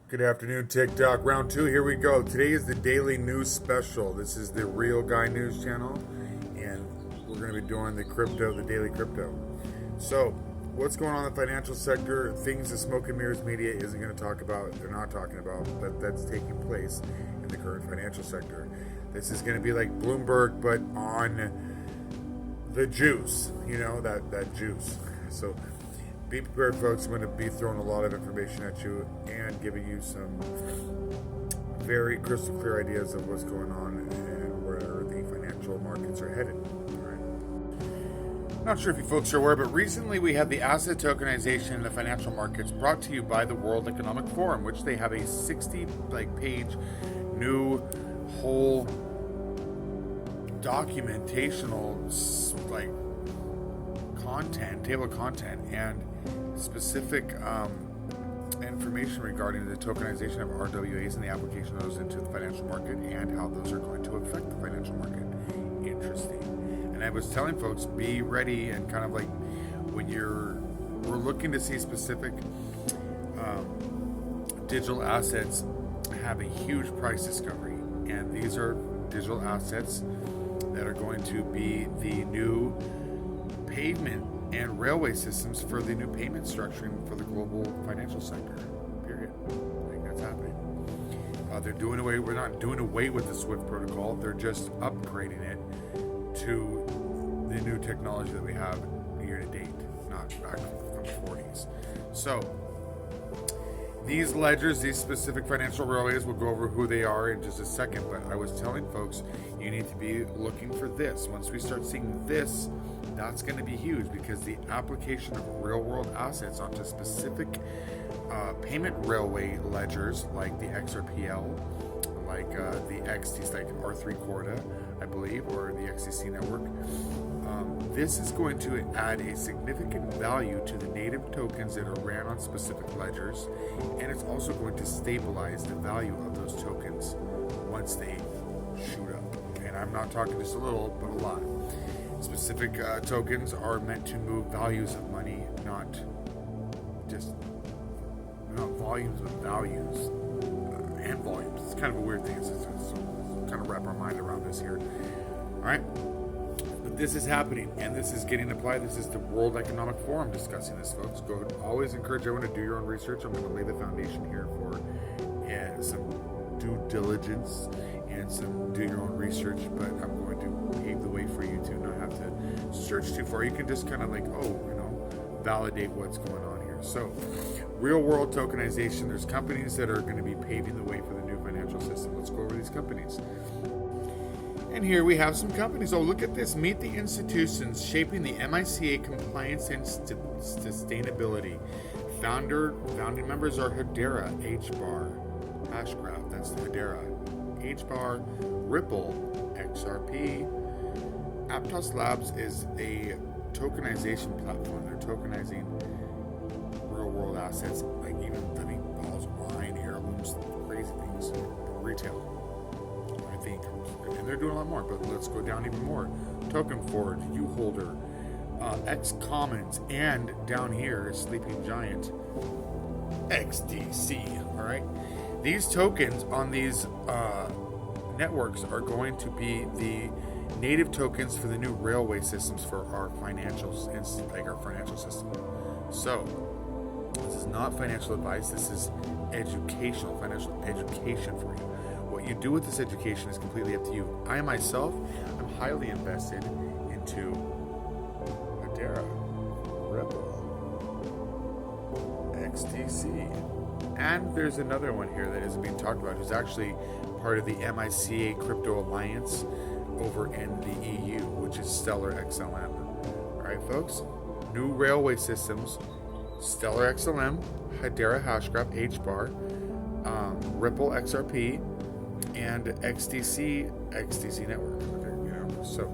Good afternoon, TikTok. Round two, here we go. Today is the daily news special. This is the Real Guy News channel, and we're going to be doing the daily crypto. So, what's going on in the financial sector? Things the smoke and mirrors media isn't going to talk about, they're not talking about, but that's taking place in the current financial sector. This is going to be like Bloomberg, but on the juice, that juice. So, be prepared, folks. I'm going to be throwing a lot of information at you and giving you some very crystal clear ideas of what's going on and where the financial markets are headed. All right. Not sure if you folks are aware, but recently we had the asset tokenization in the financial markets brought to you by the World Economic Forum, which they have a 60-page new whole documentational table of content and specific information regarding the tokenization of RWAs and the application of those into the financial market and how those are going to affect the financial market. Interesting. And I was telling folks, be ready and kind of like when we're looking to see specific digital assets have a huge price discovery, and these are digital assets that are going to be the new pavement and railway systems for the new payment structuring for the global financial sector. Period. I think that's happening. We're not doing away with the SWIFT protocol. They're just upgrading it to the new technology that we have year to date, not back from the 40s. So, these ledgers, these specific financial railways, we'll go over who they are in just a second, but I was telling folks, you need to be looking for this. Once we start seeing this, that's going to be huge, because the application of real-world assets onto specific payment railway ledgers like the XRPL, like the XTC, like R3 Corda, I believe, or the XTC network. This is going to add a significant value to the native tokens that are ran on specific ledgers, and it's also going to stabilize the value of those tokens once they shoot up. And I'm not talking just a little, but a lot. Specific tokens are meant to move values of money, not volumes, but values and volumes. It's kind of a weird thing. It's kind of wrap our mind around this here. All right. But this is happening, and this is getting applied. This is the World Economic Forum discussing this, folks. Always encourage everyone to do your own research. I'm going to lay the foundation here for some due diligence and some do your own research, but I'm going to pave the way for you to not have to search too far. You can just kind of validate what's going on here. So, real world tokenization, there's companies that are going to be paving the way for the new financial system. Let's go over these companies. And here we have some companies. Oh, look at this. Meet the institutions shaping the MiCA compliance and sustainability. Founding members are Hedera, HBAR, Hashgraph, that's the Hedera, HBAR, Ripple, XRP. Aptos Labs is a tokenization platform. They're tokenizing real-world assets, like even living balls, wine, heirlooms, crazy things, retail, I think. And they're doing a lot more, but let's go down even more. Token Forge, uHolder, X Commons, and down here, Sleeping Giant, XDC. All right. These tokens on these networks are going to be the native tokens for the new railway systems for our financial system. So, this is not financial advice. This is financial education for you. What you do with this education is completely up to you. I myself am highly invested into Hedera, Ripple, XTC. And there's another one here that isn't being talked about, who's actually part of the MiCA Crypto Alliance over in the EU, which is Stellar XLM. All right, folks. New railway systems, Stellar XLM, Hedera Hashgraph, HBAR, Ripple XRP, and XTC network. Okay, so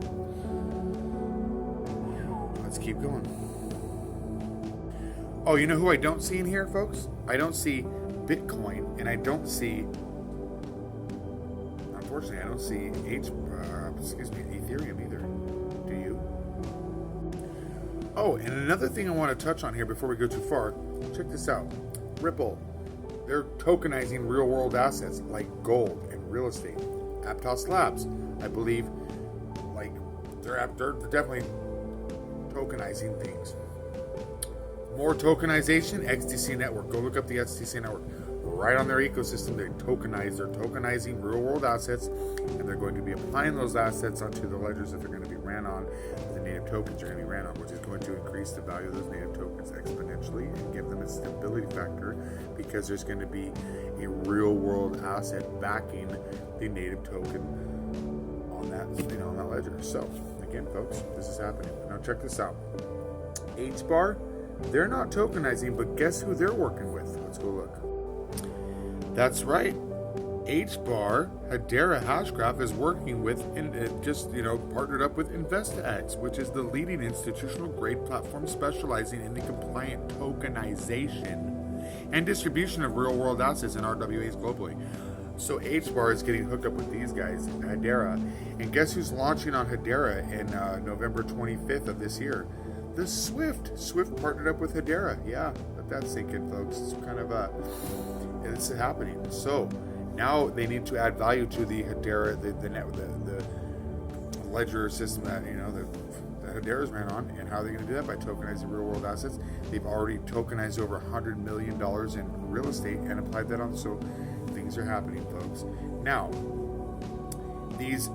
let's keep going. Oh, you know who I don't see in here, folks? I don't see Bitcoin, and I don't see, unfortunately, I don't see Ethereum either. Do you? Oh, and another thing I want to touch on here before we go too far. Check this out. Ripple. they're tokenizing real world assets like gold and real estate. Aptos Labs, I believe, like they're definitely tokenizing things. More tokenization, XTC Network. Go look up the XTC Network. Right on their ecosystem, they're tokenizing real world assets, and they're going to be applying those assets onto the ledgers that they're going to be ran on. The native tokens are going to be ran on, which is going to increase the value of those native tokens exponentially and give them a stability factor, because there's going to be a real world asset backing the native token on that, on that ledger. So again, folks, this is happening. Now check this out. HBAR, they're not tokenizing, but guess who they're working with? Let's go look. That's right. HBAR, Hedera Hashgraph, is working with and partnered up with InvestaX, which is the leading institutional grade platform specializing in the compliant tokenization and distribution of real world assets and RWAs globally. So HBAR is getting hooked up with these guys, Hedera, and guess who's launching on Hedera in November 25th of this year? The Swift. Swift partnered up with Hedera. Yeah, let that sink in, folks. It's kind of it's happening. So now they need to add value to the Hedera, the ledger system that the Hedera's ran on. And how are they going to do that? By tokenizing real world assets. They've already tokenized over $100 million in real estate and applied that on. So things are happening, folks. Now, these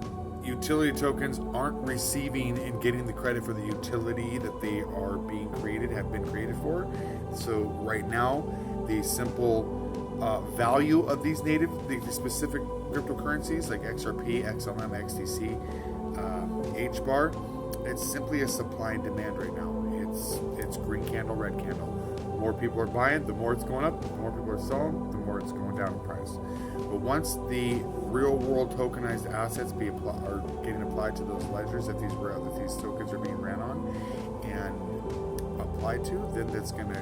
utility tokens aren't receiving and getting the credit for the utility that they have been created for. So right now, the simple value of these the specific cryptocurrencies like XRP, XLM, XTC, HBAR, it's simply a supply and demand right now. It's green candle, red candle. The more people are buying, the more it's going up. The more people are selling, the more it's going down in price. But once the real world tokenized assets are getting applied to those ledgers that these tokens are being ran on and applied to, then that's going to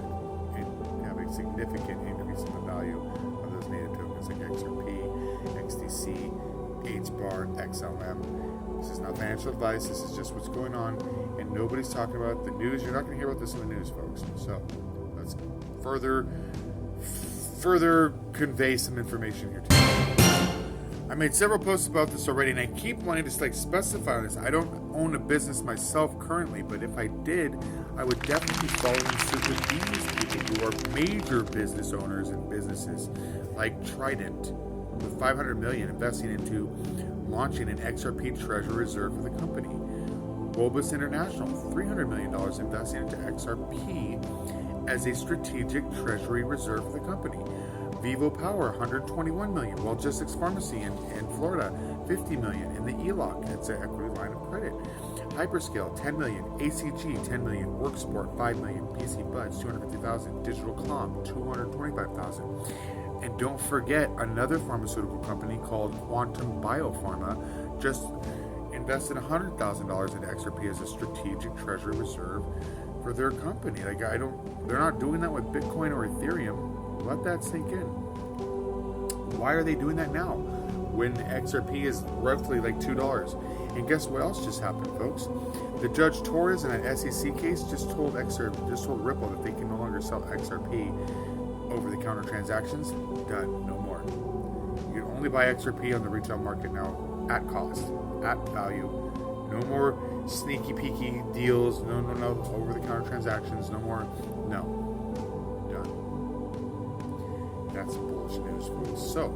have a significant increase in the value of those native tokens like XRP, XTC, HBAR, XLM. This is not financial advice. This is just what's going on, and nobody's talking about the news. You're not going to hear about this in the news, folks. So let's further convey some information here today. I made several posts about this already, and I keep wanting to specify this. I don't own a business myself currently, but if I did, I would definitely be following suit with these people who are major business owners and businesses like Trident, with $500 million investing into launching an XRP treasury reserve for the company. Bulbus International, $300 million investing into XRP as a strategic treasury reserve for the company. Vivo Power, $121 million. Wellgistics Pharmacy in Florida, $50 million. In the ELOC, it's an equity line of credit. Hyperscale, $10 million. ACG, $10 million. Worksport, $5 million. PC Buds, $250,000. Digital Calm, $225,000. And don't forget, another pharmaceutical company called Quantum Biopharma just invested $100,000 into XRP as a strategic treasury reserve for their company. They're not doing that with Bitcoin or Ethereum. Let that sink in. Why are they doing that now when XRP is roughly like $2? And guess what else just happened, folks? The Judge Torres in an SEC case just told Ripple that they can no longer sell XRP over-the-counter transactions. Done. No more. You can only buy XRP on the retail market now at cost, at value. No more sneaky peeky deals. No. Over-the-counter transactions. No more. No. That's some bullish news, folks. So,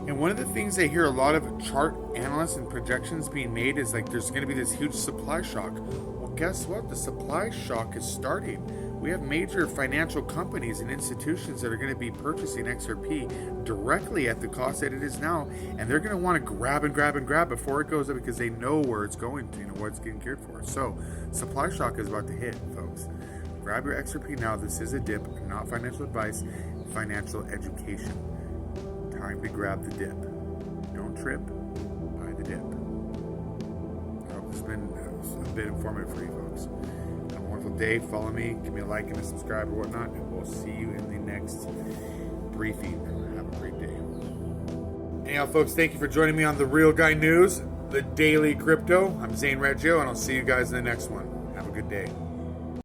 and one of the things I hear a lot of chart analysts and projections being made is like there's going to be this huge supply shock. Well, guess what? The supply shock is starting. We have major financial companies and institutions that are going to be purchasing XRP directly at the cost that it is now, and they're going to want to grab before it goes up because they know where it's going to, what it's getting geared for. So, supply shock is about to hit, folks. Grab your XRP now. This is a dip, not financial advice. Financial education. Time to grab the dip. Don't trip. Buy the dip. I hope this has been a bit informative for you folks. Have a wonderful day. Follow me. Give me a like and a subscribe or whatnot. And we'll see you in the next briefing. Have a great day. Anyhow, folks, thank you for joining me on The Real Guy News, the Daily Crypto. I'm Zane Reggio, and I'll see you guys in the next one. Have a good day.